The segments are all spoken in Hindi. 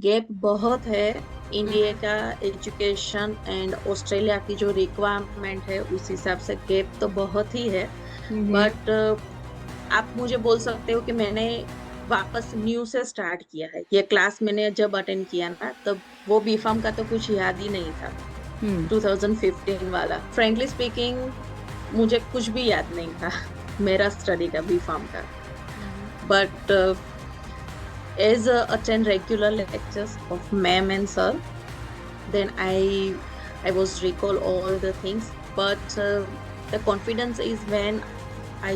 गैप बहुत है। इंडिया का एजुकेशन एंड ऑस्ट्रेलिया की जो रिक्वायरमेंट है उस हिसाब से गैप तो बहुत ही है। हम्म। बट आप मुझे बोल सकते हो कि मैंने वापस न्यू से स्टार्ट किया है। ये क्लास मैंने जब अटेंड किया ना तब वो बीफार्म का तो कुछ याद ही नहीं था। हम्म। 2015 वाला फ्रेंकली स्पीकिंग मुझे कुछ भी याद नहीं था मेरा स्टडी का बीफार्म का। But as attend regular lectures of ma'am and sir, then I was recall all the things. But the confidence is I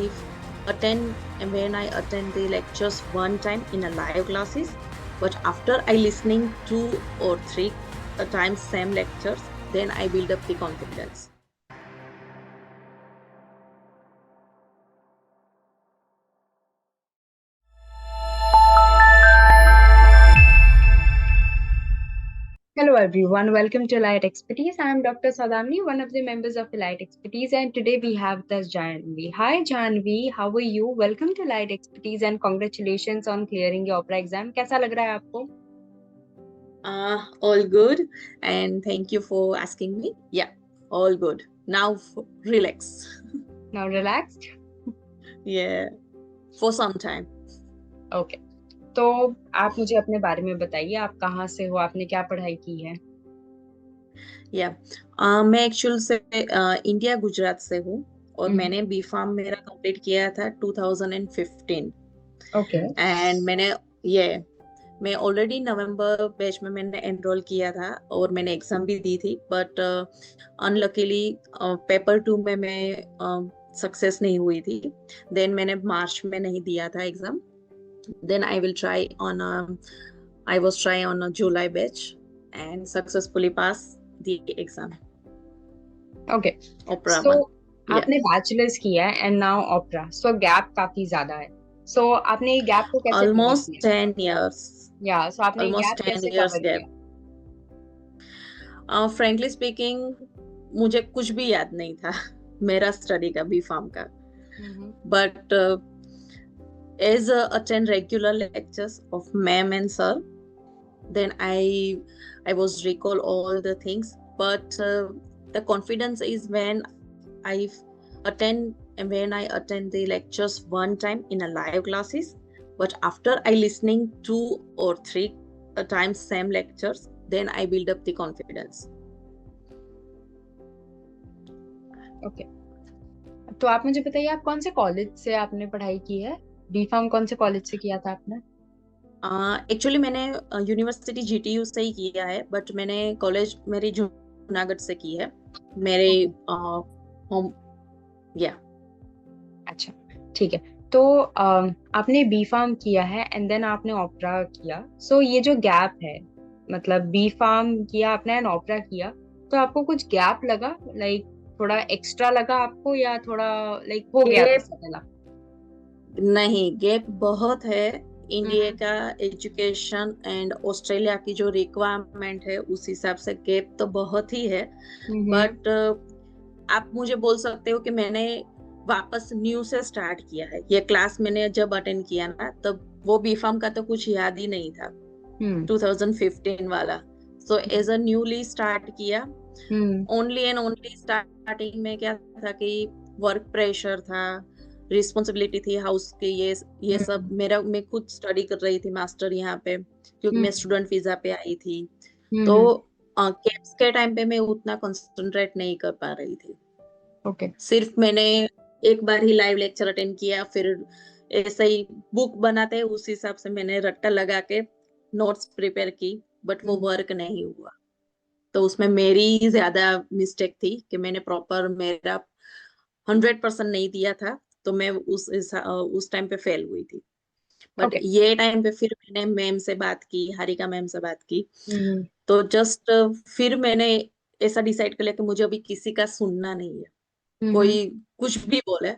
when I attend the lectures one time in a live classes. But after I listening 2 or 3 times same lectures, then I build up the confidence. Hello everyone, welcome to Light Expertise. I am Dr. Sadamni, one of the members of Light Expertise, and today we have thus Janvi. Hi Janvi, how are you? Welcome to Light Expertise and congratulations on clearing your opera exam. कैसा लग रहा है आपको? All good, and thank you for asking me. Yeah, all good. Now relax. Now relaxed? Yeah, for some time. Okay. तो आप मुझे अपने बारे में बताइए, आप कहाँ से हो, आपने क्या पढ़ाई की है? या मैं एक्चुअल से इंडिया गुजरात से हूँ और मैंने बी फार्म मेरा कंप्लीट किया था 2015। ओके। एंड ये मैं ऑलरेडी नवंबर बैच में मैंने एनरोल किया था और मैंने एग्जाम भी दी थी। बट अनलकीली पेपर 2 में मैं सक्सेस नहीं हुई थी। देन मैंने मार्च में नहीं दिया था exam. Then I was trying on a July batch and successfully passed the exam. Okay. Opera so one. Yeah. आपने बैचलर्स किया है and now opera, so gap काफी ज्यादा है। सो आपने ये गैप को कैसे कवर Almost किया? 10 years. या सो आपने ये Almost गैप 10 कैसे years कवर gap. किया? Frankly speaking, मुझे कुछ भी याद नहीं था मेरा स्टडी का बी फार्म का। But as attend regular lectures of ma'am and sir, then I was recall all the things. But the confidence is I attend when I attend the lectures one time in a live classes. But after I listening 2 or 3 times same lectures, then I build up the confidence. Okay. तो आप मुझे बताइए, आप कौन से कॉलेज से आपने पढ़ाई की है? बी फार्म कौन से कॉलेज से किया था आपने? एक्चुअली मैंने यूनिवर्सिटी जीटीयू से ही किया है। बट मैंने कॉलेज मेरी जूनागढ़ से की है। मेरे ओके। होम। या अच्छा, ठीक है। तो आपने बी फार्म किया है एंड देन आपने ओपेरा किया। सो ये जो गैप है, मतलब बी फार्म किया आपने एंड ओपेरा किया, तो आपको कुछ गैप लगा, लाइक थोड़ा एक्स्ट्रा लगा आपको, या थोड़ा लाइक हो गया था गैप सेटल? नहीं, गैप बहुत है। इंडिया हम्म। का एजुकेशन एंड ऑस्ट्रेलिया की जो रिक्वायरमेंट है उस हिसाब से गैप तो बहुत ही है। हम्म। बट आप मुझे बोल सकते हो कि मैंने वापस न्यू से स्टार्ट किया है। ये क्लास मैंने जब अटेंड किया ना तब वो बीफार्म का तो कुछ याद ही नहीं था। हम्म। 2015 वाला। So as a newly start किया। Hmm. Only and only starting में क्या था कि वर्क प्रेशर था, रिस्पॉन्सिबिलिटी थी हाउस की। ये सब मैं खुद स्टडी कर रही थी मास्टर यहाँ पे, क्योंकि मैं हम्म। स्टूडेंट वीजा पे आई थी। तो हम्म। कैंप्स के टाइम पे मैं उतना कंसंट्रेट नहीं कर पा रही थी। ओके। सिर्फ मैंने एक बार ही लाइव लेक्चर अटेंड किया, फिर ऐसे ही बुक बनाते हैं उस हिसाब से मैंने रट्टा लगा के नोट्स प्रिपेयर की। बट वो वर्क नहीं हुआ। तो उसमें मेरी ज्यादा मिस्टेक थी कि मैंने प्रॉपर मेरा 100% नहीं दिया था। तो मैं उस टाइम पे फेल हुई थी। But okay. ये टाइम पे फिर मैंने मैम से बात की, हारिका मैम से बात की। हम्म। तो जस्ट फिर मैंने ऐसा डिसाइड कर लिया कि मुझे अभी किसी का सुनना नहीं है। हम्म। कोई कुछ भी बोले,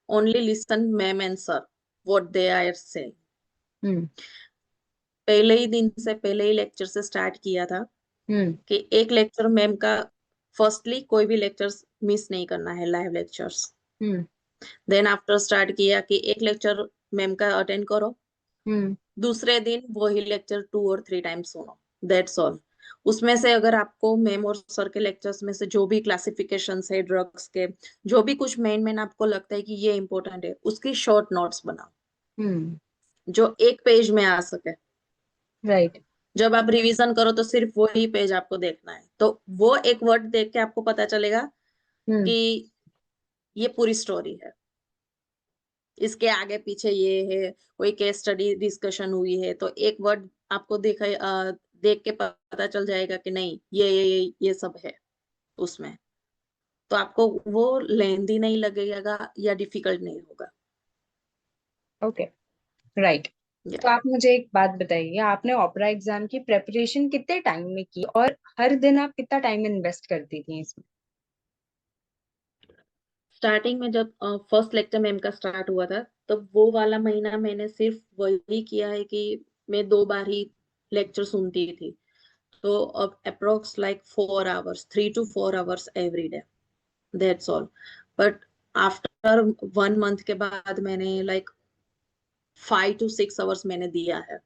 only listen ma'am and sir what they are saying. Hmm. पहले ही दिन से पहले ही लेक्चर से स्टार्ट किया था हम्म। कि एक लेक्चर मैम का, फर्स्टली कोई भी लेक्चर्स मिस नहीं करना है, लाइव लेक्चर्स। हम्म। देन आफ्टर स्टार्ट किया कि एक लेक्चर मैम का अटेंड करो, हम्म। दूसरे दिन वही लेक्चर 2 और 3 टाइम्स सुनो, दैट्स ऑल। उसमें से अगर आपको मैम और सर के लेक्चर्स में से जो भी क्लासिफिकेशंस है ड्रग्स के, जो भी कुछ मेन मेन आपको लगता है कि ये इंपॉर्टेंट है, उसकी शॉर्ट नोट्स बनाओ हम्म। जो एक पेज में आ सके। राइट। जब आप रिवीजन करो तो सिर्फ वही पेज आपको देखना है, तो वो एक वर्ड देख के आपको पता चलेगा हम्म। कि ये पूरी स्टोरी है, इसके आगे पीछे ये है, कोई केस स्टडी डिस्कशन हुई है, तो एक वर्ड आपको देख के पता चल जाएगा कि नहीं ये सब है उसमें। तो आपको वो लेंदी नहीं लगेगा या डिफिकल्ट नहीं होगा। ओके। राइट। या तो आप मुझे एक बात बताइए, आपने ओपेरा एग्जाम की प्रेपरेशन कितने टाइम में की और हर दिन आप कितना टाइम इन्वेस्ट करती थी इसमें? स्टार्टिंग में जब फर्स्ट लेक्चर मैम का स्टार्ट हुआ था, तब वो वाला महीना मैंने सिर्फ वही किया है कि मैं 2 बार ही लेक्चर सुनती थी। तो अब approx like 4 hours, 3 to 4 hours every day, that's all. But after 1 month के बाद मैंने लाइक 5 to 6 आवर्स मैंने दिया है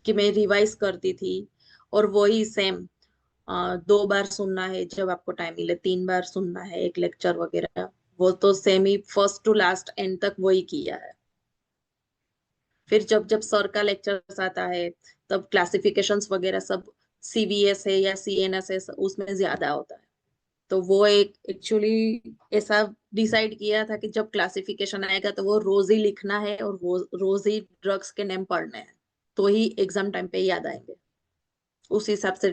कि मैं रिवाइज करती थी। और वही सेम 2 बार सुनना है जब आपको टाइम मिले, 3 बार सुनना है एक लेक्चर वगैरह, वो तो सेम ही फर्स्ट टू लास्ट एंड तक वही किया है। फिर जब जब सर का लेक्चर्स आता है तब क्लासिफिकेशंस वगैरह सब सीवीएस है या सीएनएस है, उसमें ज्यादा होता है। तो वो एक एक्चुअली ऐसा डिसाइड किया था कि जब क्लासिफिकेशन आएगा तो वो रोज ही लिखना है और वो रोज ही ड्रग्स के नेम पढ़ने हैं, तो ही एग्जाम टाइम पे याद आएंगे। उस हिसाब से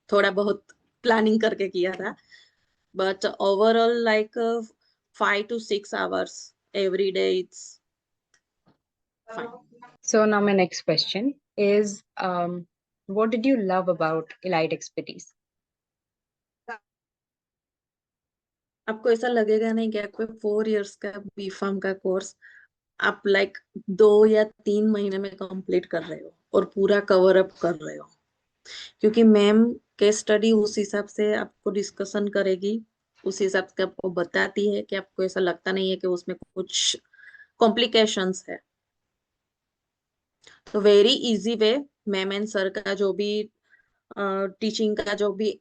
थोड़ा बहुत प्लानिंग करके किया था। But overall like 5 to 6 hours every day, it's fine. So now my next question is, what did you love about Elite Expertise? आपको ऐसा लगेगा नहीं कि आपको 4 इयर्स का बीफार्म का कोर्स आप लाइक 2 या 3 महीने में कंप्लीट कर रहे हो और पूरा कवर अप कर रहे हो, क्योंकि मैम केस स्टडी उस हिसाब से आपको डिस्कशन करेगी, उस हिसाब से आपको बताती है कि आपको ऐसा लगता नहीं है कि उसमें कुछ कॉम्प्लिकेशंस है। तो very easy way, ma'am and sir का जो भी टीचिंग का जो भी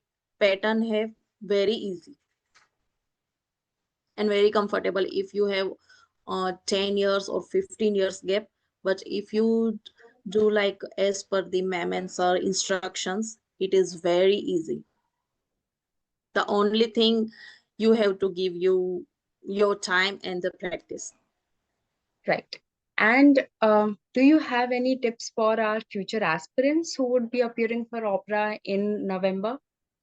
पैटर्न है, very easy and very comfortable if you have 10 years or 15 years gap. But if you do like as per the ma'am and sir instructions, it is very easy. The only thing you have to give you your time and the practice. Right. And do you have any tips for our future aspirants who would be appearing for opera in November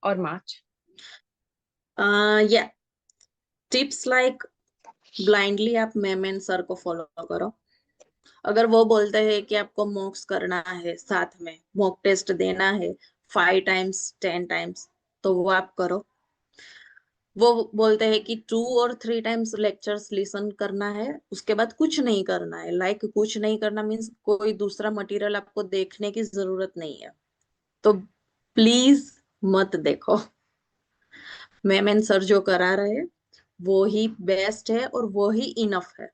or March? Yeah, tips like blindly आप मैम एंड सर को फॉलो करो। अगर वो बोलते हैं कि आपको मॉक्स करना है, साथ में मॉक टेस्ट देना है 5 times 10 times, तो वो आप करो। वो बोलते हैं कि 2 और 3 टाइम्स लेक्चर्स लिसन करना है, उसके बाद कुछ नहीं करना है। लाइक कुछ नहीं करना मीन्स कोई दूसरा मटेरियल आपको देखने की जरूरत नहीं है, तो प्लीज मत देखो। मैम एंड सर जो करा रहे हैं वो ही बेस्ट है और वो ही इनफ है।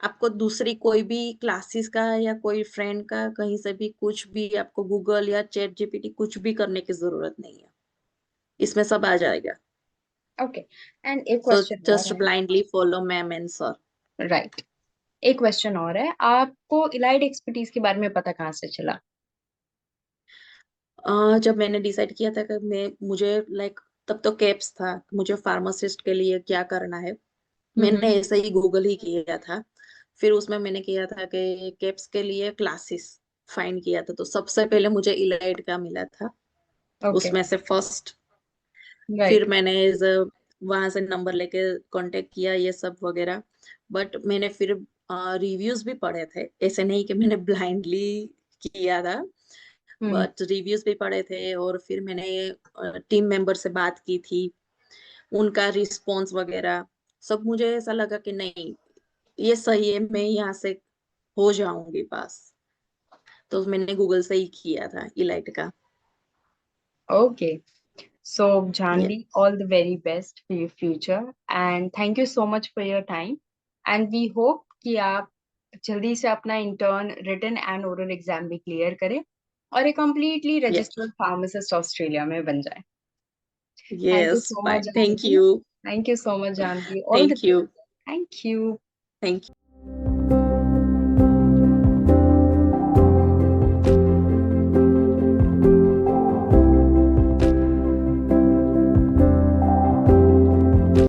आपको दूसरी कोई भी क्लासेस का या कोई फ्रेंड का कहीं से भी कुछ भी आपको गूगल या चैट जीपीटी कुछ भी करने की जरूरत नहीं है, इसमें सब आ जाएगा। Okay. And एक सो क्वेश्चन और जस्ट है। Blindly follow ma'am and sir. Right. एक क्वेश्चन और है, आपको इलाइट एक्सपर्टीज के बारे में पता कहाँ से चला? जब मैंने डिसाइड किया था कि मैं मुझे लाइक तब तो कैप्स था, मुझे फार्मासिस्ट के लिए क्या करना है, मैंने हम्म। ऐसे ही गूगल ही किया था। फिर उसमें मैंने किया था कि कैप्स के लिए क्लासेस फाइंड किया था, तो सबसे पहले मुझे इलाइट का मिला था ओके। उसमें से फर्स्ट। फिर राइट। मैंने वहां से नंबर लेके कांटेक्ट किया ये सब वगैरह। बट मैंने फिर रिव्यूज भी पढ़े थे, ऐसे नहीं कि मैंने ब्लाइंडली किया था, हम्म। बट रिव्यूज भी पढ़े थे। और फिर मैंने टीम मेंबर से बात की थी, उनका रिस्पॉन्स वगैरह सब, मुझे ऐसा लगा कि नहीं ये सही है, मैं यहाँ से हो जाऊंगी पास। तो मैंने गूगल से ही किया था इलाइट का। ओके। So, ये Janvi, all the very best for your future and thank you so much for your time. And we hope कि आप जल्दी से अपना intern written and oral exam भी क्लियर करे और एक completely Yes. Registered pharmacist Australia में बन जाए। Thank you Yes. So much Bye. Thank Janvi. you. Thank you so much Janvi. All the Thank you. Best. Thank you. Thank you.